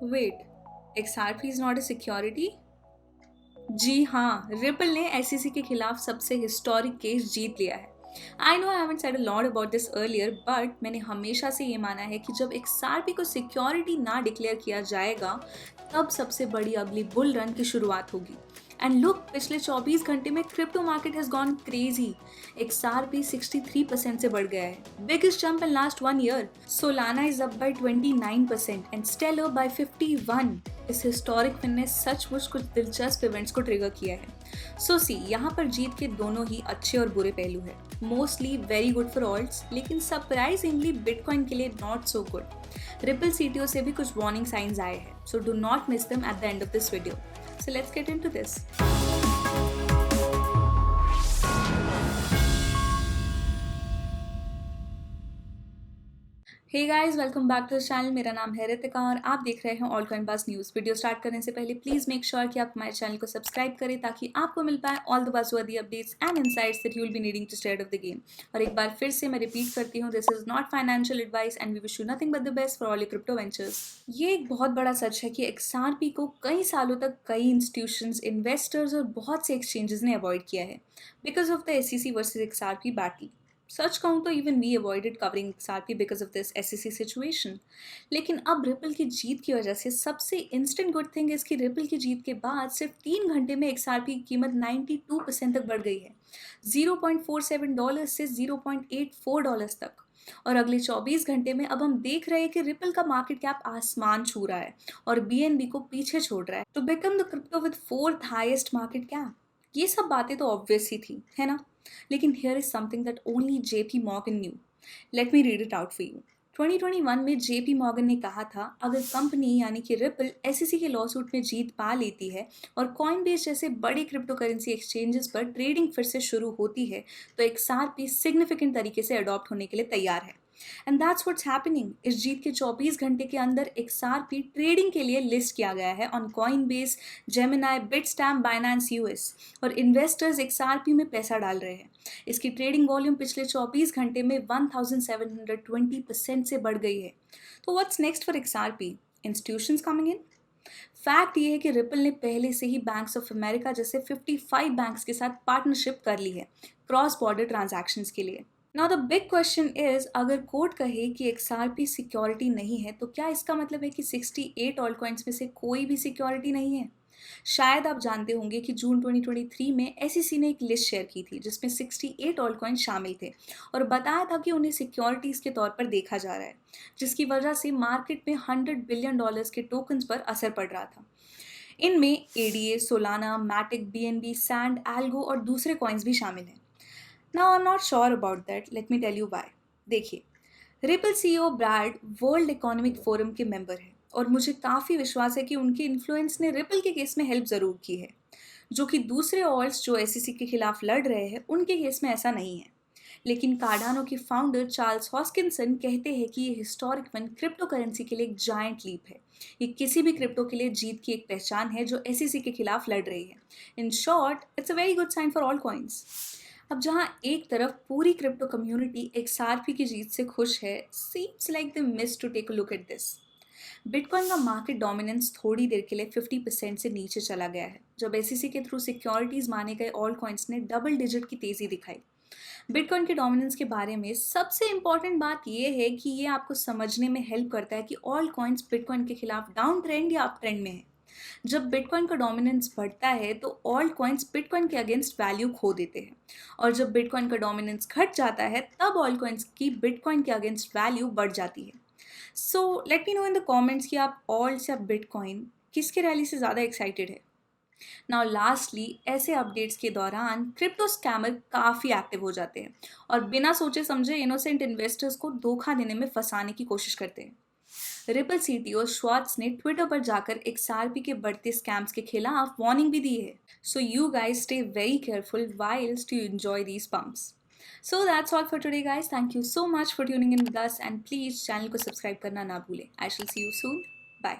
Wait, XRP is not a security? जी हाँ, Ripple ने एसईसी के खिलाफ सबसे हिस्टोरिक केस जीत लिया है। I know I haven't said a lot about this earlier, but मैंने हमेशा से ये माना है कि जब XRP को सिक्योरिटी ना डिक्लेयर किया जाएगा, तब सबसे बड़ी अगली बुल रन की शुरुआत होगी। एंड लुक, पिछले 24 घंटे में crypto market has gone crazy. XRP 63% से बढ़ गया है, biggest jump in last 1 year. Solana is up by 29% and Stellar by 51। इस हिस्टोरिक विन ने सचमुच कुछ दिलचस्प इवेंट्स को ट्रिगर किया है। सो सी, यहाँ पर जीत के दोनों ही अच्छे और बुरे पहलू है। Mostly very good for alts, लेकिन सरप्राइजिंगली बिटकॉइन के लिए not so good. Ripple CTO से भी कुछ वार्निंग साइंस आए हैं, so do not miss them at the end of this video. So let's get into this. Hey guys, welcome back to the channel. मेरा नाम है रितिका और आप देख रहे हैं Altcoin Buzz News. Video start करने से पहले प्लीज मेक श्योर कि आप हमारे चैनल को सब्सक्राइब करें ताकि आपको मिल पाए all the buzzworthy updates and insights that you will be needing to stay out of the game. और एक बार फिर से मैं रिपीट करती हूँ, this is not financial advice and we wish you nothing but the best for all your crypto ventures. ये एक बहुत बड़ा सच है कि XRP को कई सालों तक कई इंस्टीट्यूशंस, इन्वेस्टर्स और बहुत से एक्सचेंजेस ने अवॉइड किया है because of the SEC versus XRP battle. सच कहूँ तो even we avoided covering XRP because of this SEC situation. लेकिन अब रिपल की जीत की वजह से सबसे इंस्टेंट गुड थिंग इज कि रिपल की जीत के बाद सिर्फ 3 घंटे में XRP की कीमत 92% तक बढ़ गई है, $0.47 से $0.84 तक। और अगले 24 घंटे में अब हम देख रहे हैं कि रिपल का मार्केट कैप आसमान छू रहा है और BNB को पीछे छोड़ रहा है to become the crypto with fourth highest market cap. ये सब बातें तो ऑब्वियस ही थी, है ना? लेकिन here is something that only JP Morgan new. Let me read it out for you. 2021 में JP मॉर्गन ने कहा था, अगर कंपनी यानी कि रिपल SEC के लॉसूट में जीत पा लेती है और कॉइनबेस जैसे बड़े क्रिप्टो करेंसी एक्सचेंजेस पर ट्रेडिंग फिर से शुरू होती है, तो XRP सिग्निफिकेंट तरीके से अडॉप्ट होने के लिए तैयार है। And that's what's happening. इस जीत के 24 घंटे के अंदर XRP ट्रेडिंग के लिए लिस्ट किया गया है on Coinbase, Gemini, Bitstamp, Binance US और इन्वेस्टर्स XRP में पैसा डाल रहे हैं। इसकी ट्रेडिंग वॉल्यूम पिछले 24 घंटे में 1720% से बढ़ गई है। तो what's next for XRP? Institutions coming in. Fact ये है कि रिपल ने पहले से ही बैंक्स ऑफ अमेरिका जैसे 55 बैंक्स के साथ पार्टनरशिप कर ली है क्रॉस बॉर्डर ट्रांजैक्शंस के लिए। Now the big question is, अगर कोर्ट कहे कि XRP सिक्योरिटी नहीं है, तो क्या इसका मतलब है कि 68 ऑल कॉइन्स में से कोई भी सिक्योरिटी नहीं है? शायद आप जानते होंगे कि जून 2023 में SEC ने एक लिस्ट शेयर की थी जिसमें 68 ऑल कॉइन शामिल थे और बताया था कि उन्हें सिक्योरिटीज के तौर पर देखा जा रहा है, जिसकी वजह से मार्केट में $100 बिलियन के टोकन्स पर असर पड़ रहा था। इनमें ADA, Solana, Matic, BNB, Sand, Algo और दूसरे कॉइन्स भी शामिल हैं। Now I am not sure about that, let me tell you why. देखिए, Ripple CEO Brad world economic forum के मेंबर हैं और मुझे काफ़ी विश्वास है कि उनके इन्फ्लुएंस ने रिपल के केस में हेल्प ज़रूर की है, जो कि दूसरे ऑल्स जो SEC के खिलाफ लड़ रहे हैं उनके केस में ऐसा नहीं है। लेकिन कार्डानो के फाउंडर चार्ल्स हॉस्किंसन कहते हैं कि ये हिस्टोरिक वन क्रिप्टो करेंसी के लिए एक जायंट लीप है। ये किसी भी क्रिप्टो के लिए जीत की एक पहचान है जो SEC के खिलाफ लड़ रही है। In short, it's a very good sign for altcoins. अब जहां एक तरफ पूरी क्रिप्टो कम्युनिटी XRP की जीत से खुश है, seems like the miss to take a look at this. Bitcoin का मार्केट डोमिनेंस थोड़ी देर के लिए 50% से नीचे चला गया है जब SEC के थ्रू सिक्योरिटीज माने गए ऑल कॉइन्स ने डबल डिजिट की तेजी दिखाई। बिटकॉइन के डोमिनेंस के बारे में सबसे इंपॉर्टेंट बात यह है कि ये आपको समझने में हेल्प करता है कि ऑल कॉइन्स बिटकॉइन के खिलाफ डाउन ट्रेंड या अप ट्रेंड में है। जब बिटकॉइन का डोमिनेंस बढ़ता है तो ऑल कॉइन्स बिटकॉइन के अगेंस्ट वैल्यू खो देते हैं, और जब बिटकॉइन का डोमिनेंस घट जाता है तब ऑल कॉइन्स की बिटकॉइन के अगेंस्ट वैल्यू बढ़ जाती है। So let me know in the comments कि आप ऑल्ट्स या बिटकॉइन किसके रैली से ज़्यादा एक्साइटेड है। नाउ लास्टली, ऐसे अपडेट्स के दौरान क्रिप्टो स्कैमर काफ़ी एक्टिव हो जाते हैं और बिना सोचे समझे इनोसेंट इन्वेस्टर्स को धोखा देने में फंसाने की कोशिश करते हैं। रिपल CTO श्वार्ट्ज ने ट्विटर पर जाकर XRP के बढ़ते स्कैम्स के खिलाफ वार्निंग भी दी है। So you guys stay very careful whilst you enjoy these pumps. So that's all for today guys. Thank you so much for tuning in with us and please channel को subscribe करना ना भूलें. I shall see you soon. Bye.